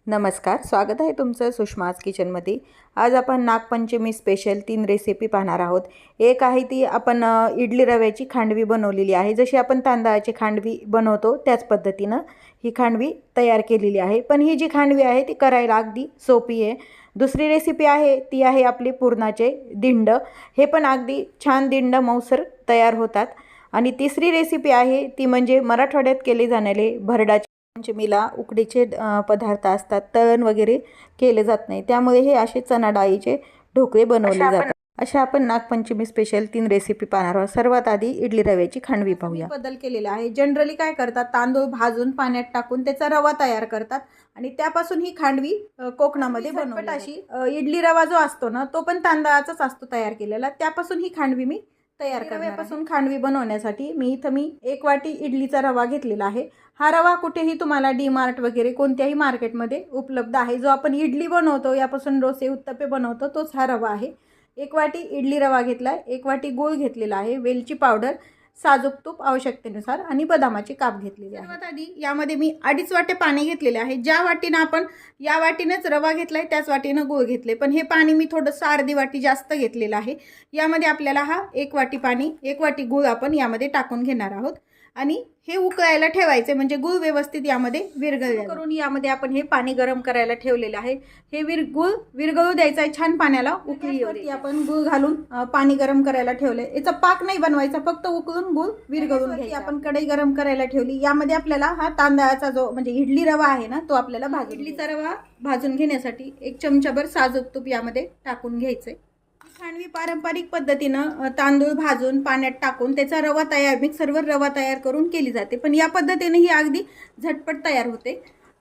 नमस्कार, स्वागत आहे तुमचं सुषमाज किचनमध्ये। आज आपण नागपंचमी स्पेशल 3 रेसिपी पाहणार आहोत। एक आहे ती आपण इडली रव्याची खांडवी बनवलेली आहे। जशी आपण तांदळाची खांडवी बनवतो त्याच पद्धतीनं ही खांडवी तयार केलेली आहे। पण ही जी खांडवी आहे ती करायला अगदी सोपी आहे। दुसरी रेसिपी आहे ती आहे आपली पुरणाचे दिंड। हे पण अगदी छान दिंड मऊसर तयार होतात। आणि तिसरी रेसिपी आहे ती म्हणजे मराठवाड्यात केले जाणारे भरडाचे पंचमीला उकडीचे पदार्थ असतात, तळण वगैरे केले जात नाही, त्यामुळे हे असे चणा डाळीचे ढोकळे बनवले जातात। अशा आपण नागपंचमी स्पेशल 3 रेसिपी पाहणार आहोत। सर्वात आधी इडली रव्याची खांडवी पाहूया। बदल केलेला आहे। जनरली काय करतात, तांदूळ भाजून पाण्यात टाकून त्याचा रवा तयार करतात आणि त्यापासून ही खांडवी कोकणामध्ये बनवतात। अशी इडली रवा जो असतो ना तो पण तांदळाचाच असतो तयार केलेला, त्यापासून ही खांडवी मी तयार रव्यापासून खांडवी बनवण्यासाठी मी 1 वाटी इडलीचा रवा घेतलेला आहे। हा रवा कुठेही तुम्हाला डी-मार्ट वगैरे कोणत्याही मार्केटमध्ये उपलब्ध आहे। जो आपण इडली बनवतो यापासून डोसे उत्तप्पे बनवतो तोच हा रवा आहे। 1 वाटी इडली रवा घेतला, 1 वाटी गूळ घेतलेला आहे, वेलची पावडर, साजूक तूप आवश्यकतेनुसार आणि बदामाचे काप घेतलेले आहे। सर्वात आधी यामध्ये मी 2.5 वाटे पाणी घेतलेले आहे। ज्या वाटीनं आपण या वाटीनेच रवा घेतलाय त्याच वाटीनं गूळ घेतले, पण हे पाणी मी थोडंसं अर्धी वाटी जास्त घेतलेलं आहे। यामध्ये आपल्याला हा 1 वाटी पाणी 1 वाटी गूळ आपण यामध्ये टाकून घेणार आहोत आणि हे उकळायला ठेवायचे, म्हणजे गूळ व्यवस्थित यामध्ये विरघळेल करून यामध्ये आपण हे पाणी गरम करायला ठेवलेलं आहे। हे गूळ विरघळू द्यायचा आहे छान पाण्याला, उकळीवरती आपण गूळ घालून पाणी गरम करायला ठेवलंय। याचा पाक नाही बनवायचा, फक्त उकळून गूळ विरघळून घ्यायचा। आपण कढई गरम करायला ठेवली, यामध्ये आपल्याला हा तांदळाचा जो म्हणजे इडली रवा आहे ना तो आपल्याला भाजून इडलीचा रवा भाजून घेण्यासाठी 1 चमचाभर साजूक तूप यामध्ये टाकून घ्यायचंय। खांडवी पारंपरिक पद्धतीनं तांदूळ भाजून पाण्यात टाकून त्याचा रवा तयार मिक्सरवर रवा तयार करून केली जाते, पण या पद्धतीने ही अगदी झटपट तयार होते।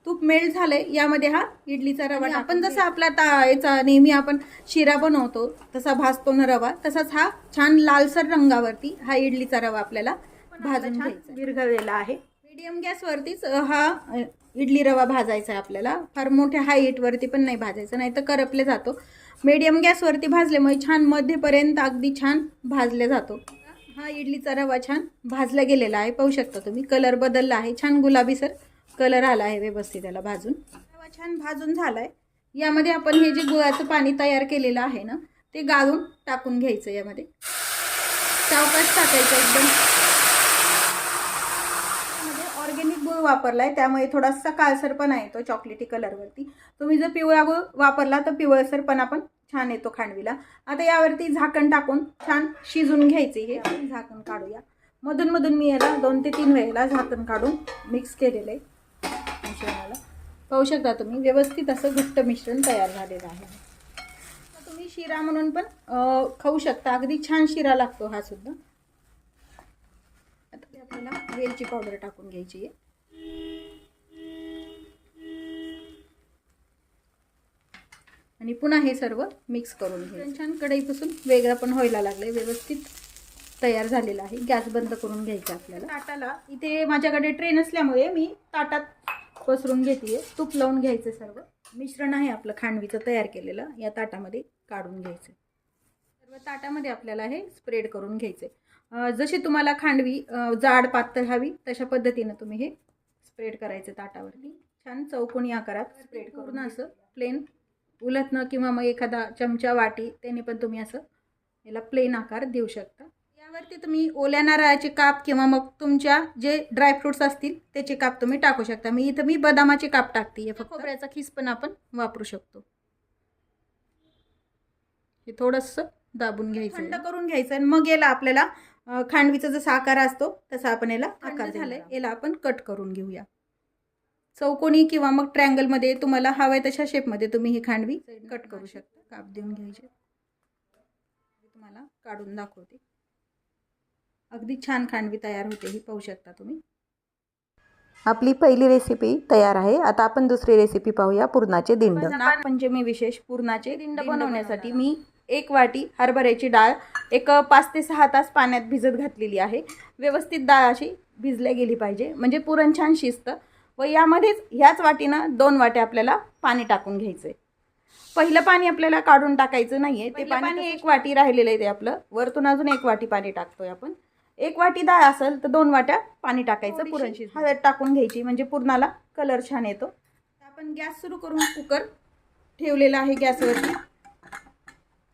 तूप मेल्ट झालंय, यामध्ये हा इडलीचा रवा आपण जसा आपला याचा नेहमी आपण शिरा बनवतो तसा भाजतो ना रवा, तसाच हा छान लालसर रंगावरती हा इडलीचा रवा आपल्याला भाजून घ्यायचा विरघळलेला आहे। मीडियम गॅसवरतीच हा इडली रवा भाजायचा आहे आपल्याला, फार मोठ्या हाय हीटवरती पण नाही भाजायचं, नाही तर करपले जातो। मीडियम गॅसवरती भाजल्यामुळे छान मध्यपर्यंत अगदी छान भाजले जातो। हा इडलीचा रवा छान भाजला गेलेला आहे, पाहू शकता तुम्ही कलर बदलला आहे, छान गुलाबीसर कलर आला आहे व्यवस्थित त्याला भाजून। रवा छान भाजून झालाय, यामध्ये आपण हे जे गुळाचं पाणी तयार केलेलं आहे ना ते गाळून टाकून घ्यायचं। यामध्ये सावकाश टाकायचं एकदम। ऑर्गेनिक गुळ वापरलाय त्यामुळे थोडासा काळसरपणा येतो चॉकलेटी कलरवरती। तुम्ही जर पिवळा गुळ वापरला तर पिवळसरपणा पण छान येतो खांडवीला। आता यावरती झाकण टाकून छान शिजून घ्यायचे। हे आपण झाकण काढूया। मधून मधून मी याला 2 ते 3 वेळेला झाकण काढून मिक्स केलेलं आहे मिश्रणाला। पाहू शकता तुम्ही व्यवस्थित असं घट्ट मिश्रण तयार झालेलं आहे। तुम्ही शिरा म्हणून पण खाऊ शकता, अगदी छान शिरा लागतो हा सुद्धा। आता आपल्याला वेलची पावडर टाकून घ्यायची आहे आणि पुन्हा हे सर्व मिक्स करून घ्यायचं। छान कढईपासून वेगळं पण व्हायला लागले, व्यवस्थित तयार झालेला आहे। गॅस बंद करून घ्यायचा आपल्याला। ताटाला इथे माझ्याकडे ट्रे नसल्यामुळे मी ताटात पसरून घेते। तूप लावून घ्यायचं। सर्व मिश्रण आहे आपलं खांडवीचं तयार केलेलं या ताटामध्ये काढून घ्यायचं। सर्व ताटामध्ये आपल्याला हे स्प्रेड करून घ्यायचे। जशी तुम्हाला खांडवी जाड पातळ हवी तशा पद्धतीने तुम्ही हे स्प्रेड करायचं ताटावरती। छान चौकोनी आकारात स्प्रेड करून असं प्लेन उलटणं किंवा मग एखादा चमचा वाटी त्याने पण तुम्ही असं याला प्लेन आकार देऊ शकता। यावरती तुम्ही ओल्या नारळाचे काप किंवा मग तुमच्या जे ड्रायफ्रुट्स असतील त्याचे काप तुम्ही टाकू शकता। मी बदामाचे काप टाकते, फक्त खोबऱ्याचा खीस पण आपण वापरू शकतो। हे थोडंसं दाबून घ्यायचं, थंड करून घ्यायचं आणि मग याला आपल्याला खांडवीचा जसा आकार असतो तसा आपण याला आकार झालाय, याला आपण कट करून घेऊया। चौकोनी किंवा मग ट्रायंगल मध्ये तुम्हाला हवंय तशा शेप मध्ये तुम्ही ही खांडवी कट करू शकता। काप देऊन घ्यायचे। तुम्हाला काढून दाखवते, अगदी छान खांडवी तयार होते ही, पाहू शकता तुम्ही। आपली पहिली रेसिपी तयार आहे। आता आपण दुसरी रेसिपी पाहूया, पुरणाचे दिंड। नागपंचमी विशेष पुरणाचे दिंड बनवण्यासाठी मी 1 वाटी हरभऱ्याची डाळ 5 ते 6 तास पाण्यात भिजत घातलेली आहे। व्यवस्थित डाळ अशी भिजल्या गेली पाहिजे, म्हणजे पुरण छान शिजतं। व यामध्येच ह्याच वाटीनं 2 वाट्या आपल्याला पाणी टाकून घ्यायचंय। पहिलं पाणी आपल्याला काढून टाकायचं नाहीये, ते पाणी 1 वाटी राहिलेलं आहे ते आपलं, वरतून अजून 1 वाटी पाणी टाकतोय आपण। 1 वाटी डाळ असेल तर 2 वाट्या पाणी टाकायचं। पुरण हळद टाकून घ्यायची, म्हणजे पुरणाला कलर छान येतो। आपण गॅस सुरू करून कुकर ठेवलेला आहे गॅसवरती.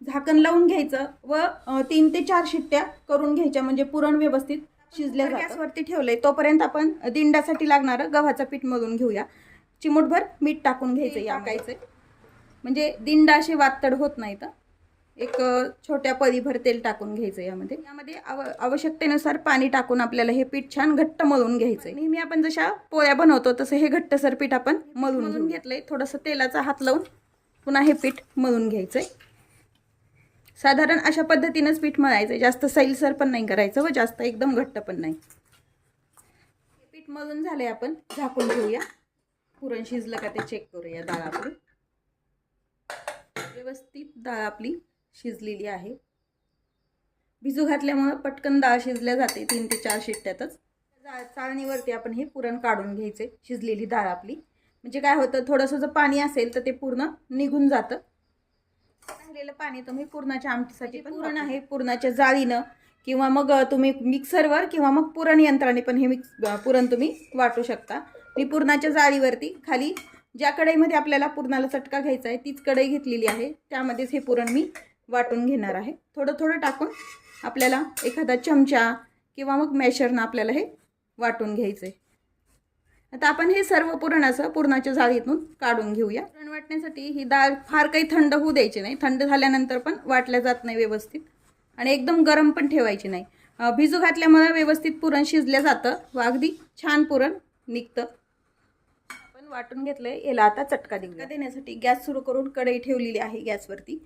झाकण लावून घ्यायचं व 3 ते 4 शिट्ट्या करून घ्यायच्या म्हणजे पुरण व्यवस्थित शिजल्या जातं. गॅसवरती ठेवलंय तोपर्यंत आपण दिंडासाठी लागणारं गव्हाचं पीठ मळून घेऊया. चिमूटभर मीठ टाकून घ्यायचं याकायचं म्हणजे दिंडा असे वातड होत नाहीत. एक छोट्या पळीभर तेल टाकून घ्यायचं यामध्ये आवश्यकतेनुसार पाणी टाकून आपल्याला हे पीठ छान घट्ट मळून घ्यायचं. नेहमी आपण जशा पोळ्या बनवतो तसं हे घट्टसर पीठ आपण मळून घेतलंय. थोडंसं तेलाचा हात लावून पुन्हा हे पीठ मळून घ्यायचंय. साधारण अशा पद्धतीनंच पीठ मळायचं. जास्त सैलसर पण नाही करायचं व जास्त एकदम घट्ट पण नाही. हे पीठ मळून झालंय. आपण झाकून घेऊया. पुरण शिजलं का ते चेक करूया. डाळ आपली व्यवस्थित डाळ आपली शिजलेली आहे. भिजू घातल्यामुळे पटकन डाळ शिजल्या जाते 3 ते 4 शिट्ट्यातच. चाळणीवरती आपण हे पुरण काढून घ्यायचे. शिजलेली डाळ आपली म्हणजे काय होतं थोडंसं जर पाणी असेल तर ते पूर्ण निघून जातं. राहिलेलं पाणी तुम्ही पुरणाच्या आमटीसाठी पुरण आहे पुरणाच्या जाळीनं किंवा मग तुम्ही मिक्सरवर किंवा मग पुरण यंत्राने पण हे पुरण तुम्ही वाटू शकता. मी पुरणाच्या जाळीवरती खाली ज्या कढईमध्ये आपल्याला पुरणाला चटका घ्यायचा आहे तीच कढई घेतलेली आहे. त्यामध्येच हे पुरण मी वाटून घेणार आहे. थोडं थोडं टाकून आपल्याला एखादा चमचा किंवा मग मॅशरनं आपल्याला हे वाटून घ्यायचं आहे. आता आपण हे सर्व पुरण असं पुरणाच्या जाळीतून काढून घेऊया. पुरण वाटण्यासाठी ही डाळ फार काही थंड होऊ द्यायची नाही. थंड झाल्यानंतर पण वाटल्या जात नाही व्यवस्थित आणि एकदम गरम पण ठेवायची नाही. भिजू घातल्यामुळे व्यवस्थित पुरण शिजलं जातं व अगदी छान पुरण निघतं. आपण वाटून घेतलंय. याला आता चटका देण्यासाठी गॅस सुरू करून कढई ठेवलेली आहे गॅसवरती.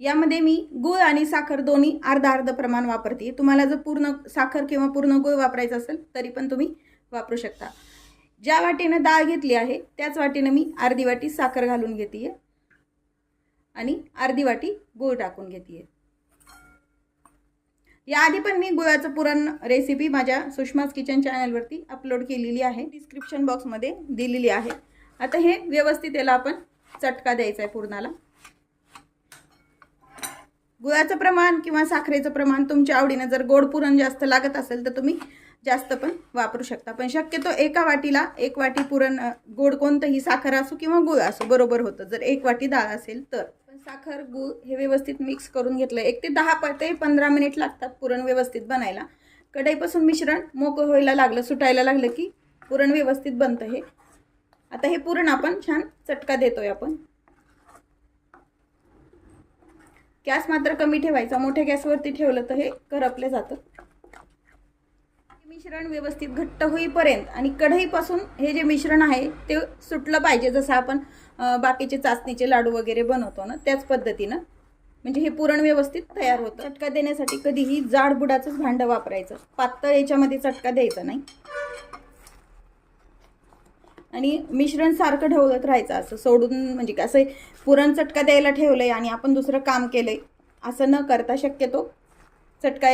यामध्ये मी गूळ आणि साखर दोन्ही अर्धा प्रमाण वापरते. तुम्हाला जर पूर्ण साखर किंवा पूर्ण गूळ वापरायचं असेल तरी पण तुम्ही वापरू शकता. ज्या वाटीनं डाळ घेतली आहे त्याच वाटीनं मी अर्धी वाटी साखर घालून घेते आणि अर्धी वाटी गूळ टाकून घेते. याआधी पण मी गुळाचं पुरण रेसिपी माझ्या सुषमाज किचन चॅनलवरती अपलोड केलेली आहे. डिस्क्रिप्शन बॉक्समध्ये दिलेली आहे. आता हे व्यवस्थित याला आपण चटका द्यायचा आहे पुरणाला. गुळाचं प्रमाण किंवा साखरेचं प्रमाण तुमच्या आवडीनं जर गोड पुरण जास्त लागत असेल तर तुम्ही जास्त पण वापरू शकता. पण शक्यतो एका वाटीला 1 वाटी पुरण गोड कोणतंही साखर असो किंवा गूळ असो बरोबर होतं जर 1 वाटी डाळ असेल तर. पण साखर गूळ हे व्यवस्थित मिक्स करून घेतलं. 1 ते 10 ते 15 मिनिट लागतात पुरण व्यवस्थित बनायला. कढईपासून मिश्रण मोकळं व्हायला लागलं सुटायला लागलं की पुरण व्यवस्थित बनतं हे. आता हे पुरण आपण छान चटका देतोय आपण. गॅस मात्र कमी ठेवायचा. मोठ्या गॅसवरती ठेवलं तर हे करपलं जातं. मिश्रण व्यवस्थित घट्ट होईपर्यंत आणि कढईपासून हे जे मिश्रण आहे ते सुटलं पाहिजे. जसं आपण बाकीचे चाचणीचे लाडू वगैरे बनवतो ना त्याच पद्धतीनं म्हणजे हे पुरण व्यवस्थित तयार होतं. चटका देण्यासाठी कधीही जाड बुडाचंच भांडं वापरायचं. पातळ याच्यामध्ये चटका द्यायचा नाही. आणि मिश्रण सारखं ढवळत राहायचं असं सोडून म्हणजे असं पुरण चटका द्यायला ठेवलंय आणि आपण दुसरं काम केलंय असं न करता शक्यतो चटका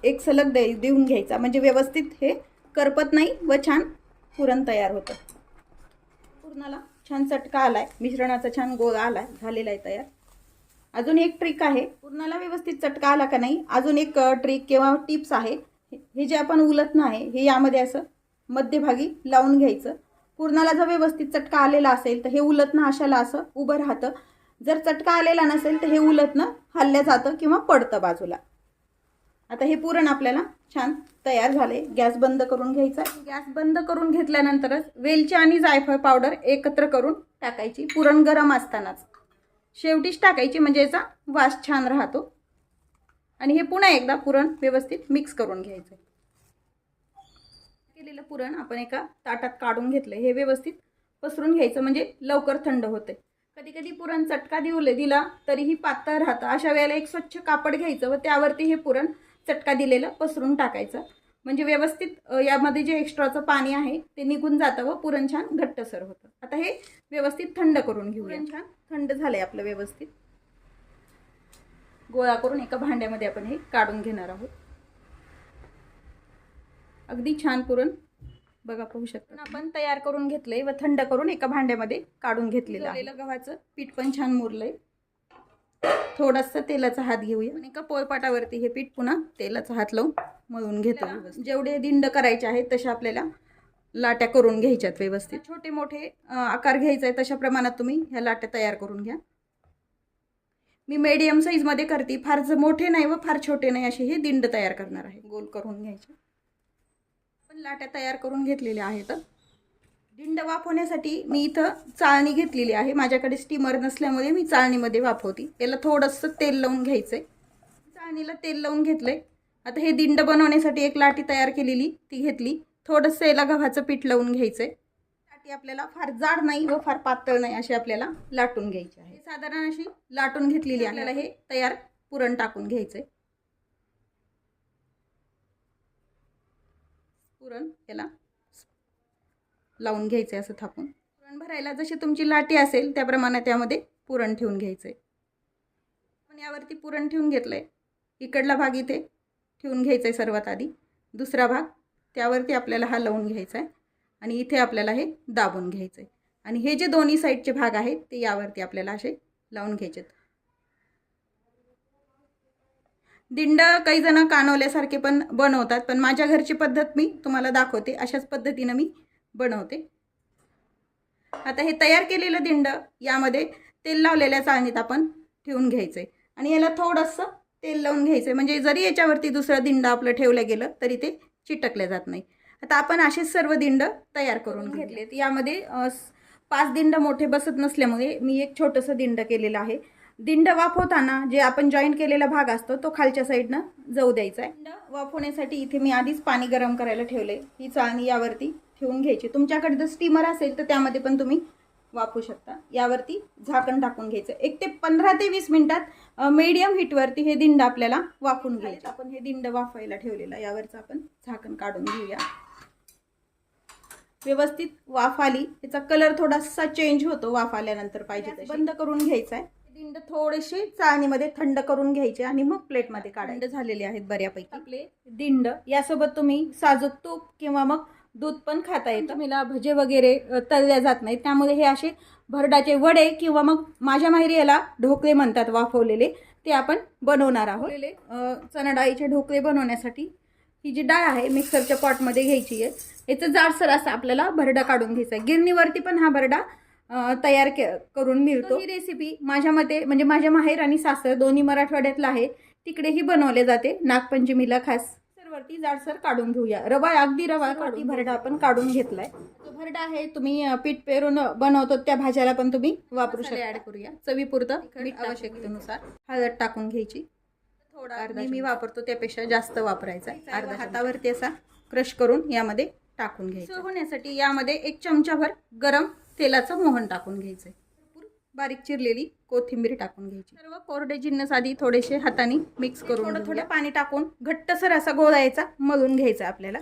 एक सलग देऊन घ्यायचा म्हणजे व्यवस्थित हे करपत नाही व छान पुरण तयार होतं. पुरणाला छान चटका आलाय. मिश्रणाचा छान गोळा आलाय झालेला आहे तयार. अजून एक ट्रिक आहे. पुरणाला व्यवस्थित चटका आला का नाही अजून एक ट्रिक किंवा टिप्स आहे. हे जे आपण उलटणं आहे हे यामध्ये असं मध्यभागी लावून घ्यायचं. पुरणाला जर व्यवस्थित चटका आलेला असेल तर हे उलटणं अशाला असं उभं राहतं. जर चटका आलेला नसेल तर हे उलटणं हलल्या जातं किंवा पडतं बाजूला. आता हे पुरण आपल्याला छान तयार झाले. गॅस बंद करून घ्यायचा. गॅस बंद करून घेतल्यानंतरच वेलची आणि जायफळ पावडर एकत्र करून टाकायची. पुरण गरम असतानाच शेवटीच टाकायची म्हणजे याचा वास छान राहतो. आणि हे पुन्हा एकदा पुरण व्यवस्थित मिक्स करून घ्यायचं. केलेलं पुरण आपण एका ताटात काढून घेतलं. हे व्यवस्थित पसरून घ्यायचं म्हणजे लवकर थंड होते. कधी कधी पुरण चटका दिला तरीही पातळ राहतं. अशा वेळेला एक स्वच्छ कापड घ्यायचं व त्यावरती हे पुरण चटका दिलेलं पसरून टाकायचं म्हणजे व्यवस्थित यामध्ये जे एक्स्ट्राचं पाणी आहे ते निघून जातं व पुरण छान घट्टसर होतं. आता हे व्यवस्थित थंड करून घेऊया. छान थंड झालंय आपलं व्यवस्थित. गोळा करून एका भांड्यामध्ये आपण हे काढून घेणार आहोत. अगदी छान पुरण बघा पाहू शकता आपण तयार करून घेतलंय व थंड करून एका भांड्यामध्ये काढून घेतलेलं आहे. गव्हाचं पीठ पण छान मुरलंय. थोडासा तेलाचा हात घेऊया आणि एका पोळपाटावरती हे पीठ पुन्हा तेलाचा हात लावून मळून घेतो. जेवढे दिंड करायचे आहेत तसे आपल्याला लाट्या करून घ्यायच्यात व्यवस्थित। छोटे मोठे आकार घ्यायचा आहे तशा प्रमाणात तुम्ही ह्या लाट्या तयार करून घ्या। मी मीडियम साईजमध्ये करते, फार मोठे नाही व फार छोटे नाही असे हे दिंड तयार करणार आहे। गोल करून घ्यायचे। पण लाट्या तयार करून घेतलेल्या आहेत। दिंड वाफवण्यासाठी मी इथं चाळणी घेतलेली आहे। माझ्याकडे स्टीमर नसल्यामुळे मी चाळणीमध्ये वाफवते। याला थोडंसं तेल लावून घ्यायचंय। चाळणीला तेल लावून घेतलंय। आता हे दिंड बनवण्यासाठी एक लाटी तयार केलेली ती घेतली। थोडंसं याला गव्हाचं पीठ लावून घ्यायचंय। लाटी आपल्याला फार जाड नाही व फार पातळ नाही अशी आपल्याला लाटून घ्यायची आहे। साधारण अशी लाटून घेतलेली आहे। आपल्याला हे तयार पुरण टाकून घ्यायचंय। पुरण याला लावून घ्यायचे असं थापून। पुरण भरायला जशी तुमची लाटी असेल त्याप्रमाणे त्यामध्ये पुरण ठेवून घ्यायचंय। पण यावरती पुरण ठेवून घेतलंय। इकडला भाग इथे ठेवून घ्यायचा आहे सर्वात आधी। दुसरा भाग त्यावरती आपल्याला हा लावून घ्यायचा आहे आणि इथे आपल्याला हे दाबून घ्यायचं आहे। आणि हे जे दोन्ही साईडचे भाग आहेत ते यावरती आपल्याला असे लावून घ्यायचेत। दिंड काही जण कानवल्यासारखे पण बनवतात, पण माझ्या घरची पद्धत मी तुम्हाला दाखवते। अशाच पद्धतीने मी बनवते। आता हे तयार केलेलं दिंड यामध्ये तेल लावलेल्या चाळणीत आपण ठेवून घ्यायचंय आणि याला थोडंसं तेल लावून घ्यायचंय, म्हणजे जरी याच्यावरती दुसरं दिंड आपलं ठेवलं गेलं तरी ते चिटकले जात नाही। आता आपण असेच सर्व दिंड तयार करून घेतलेत। यामध्ये 5 दिंड मोठे बसत नसल्यामुळे मी एक छोटंसं दिंड केलेलं आहे। दिंड वाफवताना जे आपण जॉईंट केलेला भाग असतो तो खालच्या साईडनं जाऊ द्यायचा आहे। दिंड वाफवण्यासाठी इथे मी आधीच पाणी गरम करायला ठेवले। ही चाळणी यावरती ठेवून घ्यायची। तुमच्याकडे जर स्टीमर असेल तर त्यामध्ये पण तुम्ही वाफवू शकता। यावरती झाकण टाकून घ्यायचं। 1 ते 15 ते 20 मिनिटात मीडियम हीटवरती हे दिंड आपल्याला वाफवून घ्यायचं। आपण हे दिंड वाफायला ठेवलेला यावरचं आपण झाकण काढून घेऊया। व्यवस्थित वाफ आली, त्याचा कलर थोडासा चेंज होतो वाफ आल्यानंतर पाहिजे तशी। बंद करून घ्यायचा आहे। दिंड थोडेसे चाळणीमध्ये थंड करून घ्यायचे आणि मग प्लेटमध्ये काढायचे। झालेले आहेत बऱ्यापैकी आपले दिंड। यासोबत तुम्ही साजूक तूप किंवा मग दूध पण खाता येतं। मला भजे वगैरे तळल्या जात नाही, त्यामुळे हे असे भरडाचे वडे किंवा मग माझ्या माहेरी याला ढोकळे म्हणतात वाफवलेले, ते आपण बनवणार आहोत। चणा डाळीचे ढोकळे बनवण्यासाठी ही जी डाळ आहे मिक्सरच्या पॉटमध्ये घ्यायची आहे। याचं जाडसर असं आपल्याला भरडा काढून घ्यायचा आहे। गिरणीवरती पण हा भरडा तयार करून मिळतो। ही रेसिपी माझ्या मते म्हणजे माझ्या माहेर आणि सासर दोन्ही मराठवाड्यातला आहे, तिकडेही बनवले जाते नागपंचमीला खास। वरती जाडसर काढून घेऊया। रवा अगदी रवा काढून भरडा आपण काढून घेतलाय। जो भरडा आहे तुम्ही पीठ पेरून बनवतो त्या भाज्याला पण तुम्ही वापरू शकता। ऍड करूया चवीपुरतं मीठ आवश्यकतेनुसार। हळद टाकून घ्यायची। थोडा मी वापरतो त्यापेक्षा जास्त वापरायचा। अर्धा हातावरती असा क्रश करून यामध्ये टाकून घ्यायचं। होण्यासाठी यामध्ये 1 चमचाभर गरम तेलाचं मोहन टाकून घ्यायचंय। बारीक चिरलेली कोथिंबीर टाकून घ्यायची। सर्व कोरडे जिन्नस आधी थोडेसे हाताने मिक्स करून थोडं पाणी टाकून घट्टसर असा गोळायचा मळून घ्यायचा आपल्याला।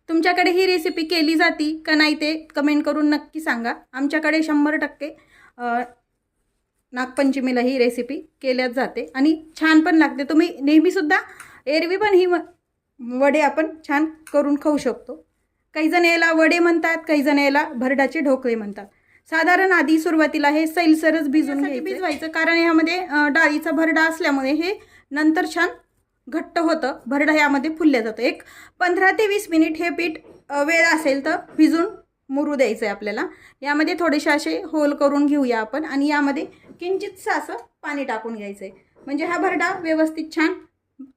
तुमच्याकडे ही रेसिपी केली जाती का नाही ते कमेंट करून नक्की सांगा। आमच्याकडे 100% नागपंचमीला ही रेसिपी केल्याच जाते आणि छान पण लागते। तुम्ही नेहमी सुद्धा एरवी पण ही वडे आपण छान करून खाऊ शकतो। काही जण याला वडे म्हणतात, काही जण याला भरडाचे ढोकळे म्हणतात। साधारण आधी सुरुवातीला हे सैलसरच भिजवायचं, कारण यामध्ये डाळीचा भरडा असल्यामुळे हे नंतर छान घट्ट होतं। भरडा यामध्ये फुलल्या जातं। एक 15 ते 20 मिनिट हे पीठ वेळ असेल तर भिजून मुरू द्यायचं आहे आपल्याला। यामध्ये थोडेसे असे होल करून घेऊया आपण आणि यामध्ये किंचितसं असं पाणी टाकून घ्यायचं आहे, म्हणजे हा भरडा व्यवस्थित छान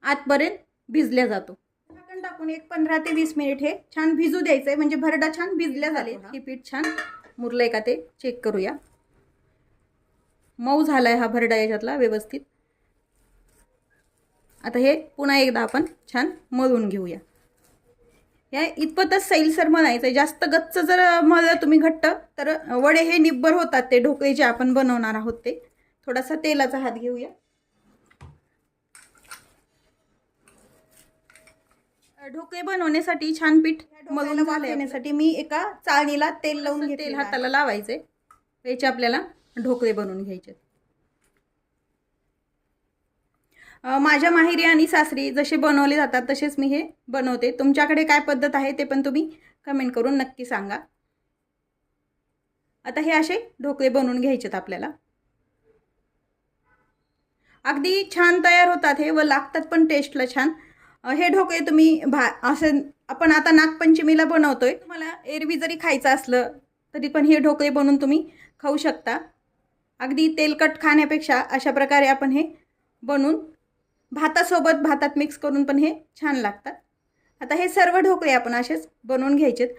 आतपर्यंत भिजल्या जातो। झाकण टाकून एक 15 ते 20 मिनिट हे छान भिजू द्यायचं आहे, म्हणजे भरडा छान भिजल्या झाले। हे पीठ छान मुरलंय का ते चेक करूया। मऊ झालाय हा भरडा याच्यातला व्यवस्थित। आता हे पुन्हा एकदा आपण छान मळून घेऊया। या इतपतच सैलसर मळायचं। जास्त गच्च जर मळलं तुम्ही घट्ट तर वडे हे निब्बर होतात। ते ढोकळे जे आपण बनवणार आहोत ते। थोडासा तेलाचा हात घेऊया। ढोकळे बनवण्यासाठी छान पीठ मळून झाल्यासाठी मी एका चाळणीला तेल लावून घेतले। तेल हाताला लावायचे। याचे आपल्याला ढोकळे बनवून घ्यायचे। माझ्या माहेरी आणि सासरी जसे बनवले जातात तसेच मी हे बनवते। तुमच्याकडे काय पद्धत आहे ते पण तुम्ही कमेंट करून नक्की सांगा। आता हे असे ढोकळे बनवून घ्यायचेत आपल्याला। अगदी छान तयार होतात हे व लागतात पण टेस्टला छान। हे ढोकळे तुम्ही असं आपण आता नागपंचमीला बनवतोय, तुम्हाला एरवी जरी खायचं असलं तरी पण हे ढोकळे बनवून तुम्ही खाऊ शकता. अगदी तेलकट खाण्यापेक्षा अशा प्रकारे आपण हे बनवून भातासोबत भातात मिक्स करून पण हे छान लागतात. आता हे सर्व ढोकळे आपण असेच बनवून घ्यायचेत.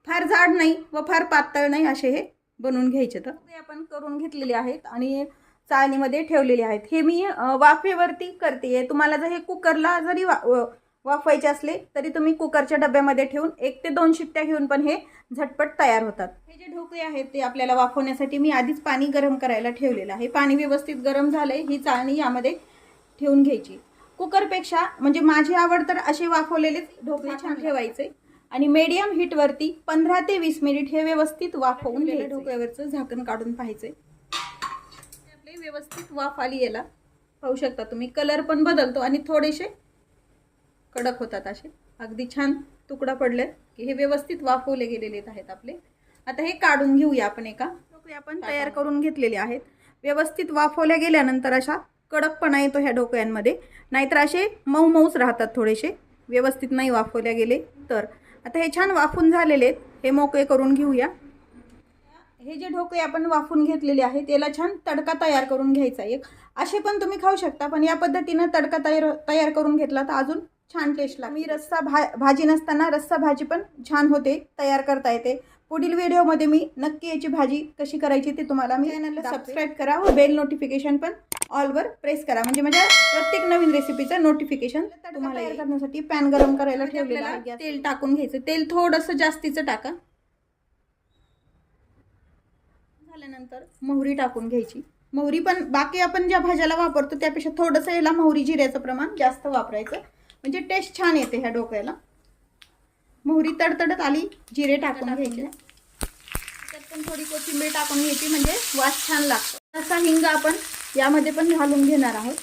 फार जाड नाही व फार पातळ नाही असे हे बनवून घ्यायचे. तर ते आपण करून घेतलेले आहेत आणि चाळणीमध्ये ठेवलेले आहेत. हे मी वाफेवरती करते. तुम्हाला जर हे कुकरला जरी वाफवायचे असले तरी तुम्ही कुकरच्या डब्यामध्ये ठेवून 1 ते 2 शिट्ट्या घेऊन पण हे झटपट तयार होतात. हे जे ढोकळे आहेत ते आपल्याला वाफवण्यासाठी मी आधीच पाणी गरम करायला ठेवलेलं आहे. पाणी व्यवस्थित गरम झालंय, ही चाळणी यामध्ये ठेवून घ्यायची. कुकरपेक्षा म्हणजे माझी आवड तर असे वाफवलेले ढोकळे छान ठेवायचे आणि मीडियम हीटवरती 15 ते 20 मिनिट हे व्यवस्थित वाफवून घ्यायचे. ढोकळ्यावरचं झाकण काढून पाहायचे. आपले व्यवस्थित वाफ आली, याला पाहू शकता तुम्ही. कलर पण बदलतो आणि थोडेसे कडक होतात. असे अगदी छान तुकडा पडले की हे व्यवस्थित वाफवले गेलेले आहेत आपले. आता हे काढून घेऊया आपण. एका ढोकळे आपण तयार करून घेतलेले आहेत. व्यवस्थित वाफवल्या गेल्यानंतर अशा कडकपणा येतो ह्या ढोकळ्यांमध्ये, नाहीतर असे मऊ मऊच राहतात थोडेसे व्यवस्थित नाही वाफवल्या गेले तर. आता हे छान वाफून झालेले आहेत, हे मोकळे करून घेऊया. हे जे ढोकळे आपण वाफून घेतलेले आहेत याला छान तडका तयार करून घ्यायचा. एक असे पण तुम्ही खाऊ शकता, पण या पद्धतीनं तडका तयार करून घेतला तर अजून छान टेस्ट लागते. मी रस्सा भाजी नसताना रस्सा भाजी पण छान होते, तयार करता येते. पुढील व्हिडिओमध्ये मी नक्की याची भाजी कशी करायची ते तुम्हाला मी चॅनलला सबस्क्राईब करा व बेल नोटिफिकेशन पण ऑलवर प्रेस करा, म्हणजे माझ्या प्रत्येक नवीन रेसिपीचं नोटिफिकेशन तुम्हाला तयार करण्यासाठी पॅन गरम करायला ठेवलेला आहे. तेल टाकून घ्यायचं. तेल थोडंसं जास्तीचं टाका. झाल्यानंतर मोहरी टाकून घ्यायची. मोहरी पण बाकी आपण ज्या भाज्याला वापरतो त्यापेक्षा थोडंसं याला मोहरी जिऱ्याचं प्रमाण जास्त वापरायचं, म्हणजे टेस्ट छान येते ह्या ढोकळ्याला. मोहरी तडतडत आली, जिरे टाकून घ्यायचे. त्यात पण थोडी कोथिंबीर टाकून घ्यायची, म्हणजे वास छान लागतो. असा हिंग आपण यामध्ये पण घालून घेणार आहोत.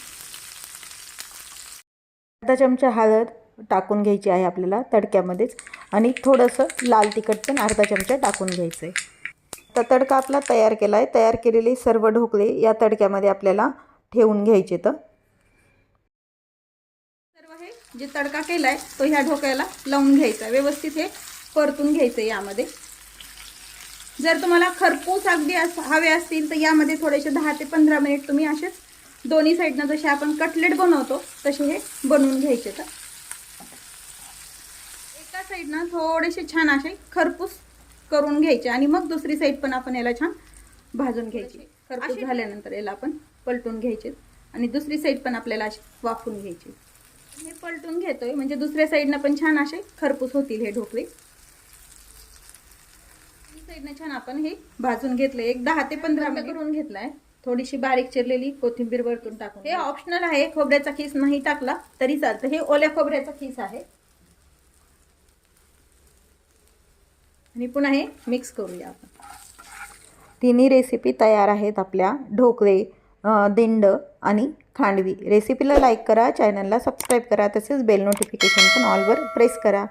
अर्धा चमचा हळद टाकून घ्यायची आहे आपल्याला तडक्यामध्येच, आणि थोडंसं लाल तिखट पण अर्धा चमचा टाकून घ्यायचं आहे. तर तडका आपला तयार केला आहे. तयार केलेले सर्व ढोकळे या तडक्यामध्ये आपल्याला ठेवून घ्यायचे. तर सर्व हे जे तडका केला आहे तो ह्या ढोकळ्याला लावून घ्यायचा. व्यवस्थित हे परतून घ्यायचं यामध्ये. जर तुम्हाला खरपूस अगदी हवे असतील तर यामध्ये थोडेसे 10 ते 15 मिनिट तुम्ही असेच दोन्ही साईडनं जसे आपण कटलेट बनवतो तसे हे बनवून घ्यायचे. तर एका साईडनं थोडेसे छान असे खरपूस करून घ्यायचे आणि मग दुसरी साईड पण आपण याला छान भाजून घ्यायची. खरपूस झाल्यानंतर याला आपण पलटून घ्यायचे आणि दुसरी साईड पण आपल्याला अशी वाफून घ्यायची. हे पलटून घेतोय म्हणजे दुसऱ्या साईडनं पण छान असे खरपूस होतील हे ढोकळे. साईडनं छान आपण हे भाजून घेतले. एक 10 ते 15 मिनिट करून घेतलाय. थोडीशी बारीक चिरलेली कोथिंबीर वरतून टाकून. हे ऑप्शनल आहे, खोबऱ्याचा खीस नाही टाकला तरी चालतं. हे ओल्या खोबऱ्याचा खीस आहे. आणि पुन्हा हे मिक्स करूया आपण. तिन्ही रेसिपी तयार आहेत आपल्या. ढोकळे, दिंड आणि खांडवी. रेसिपीला लाईक करा, चॅनलला सबस्क्राईब करा, तसेच बेल नोटिफिकेशन पण ऑलवर प्रेस करा.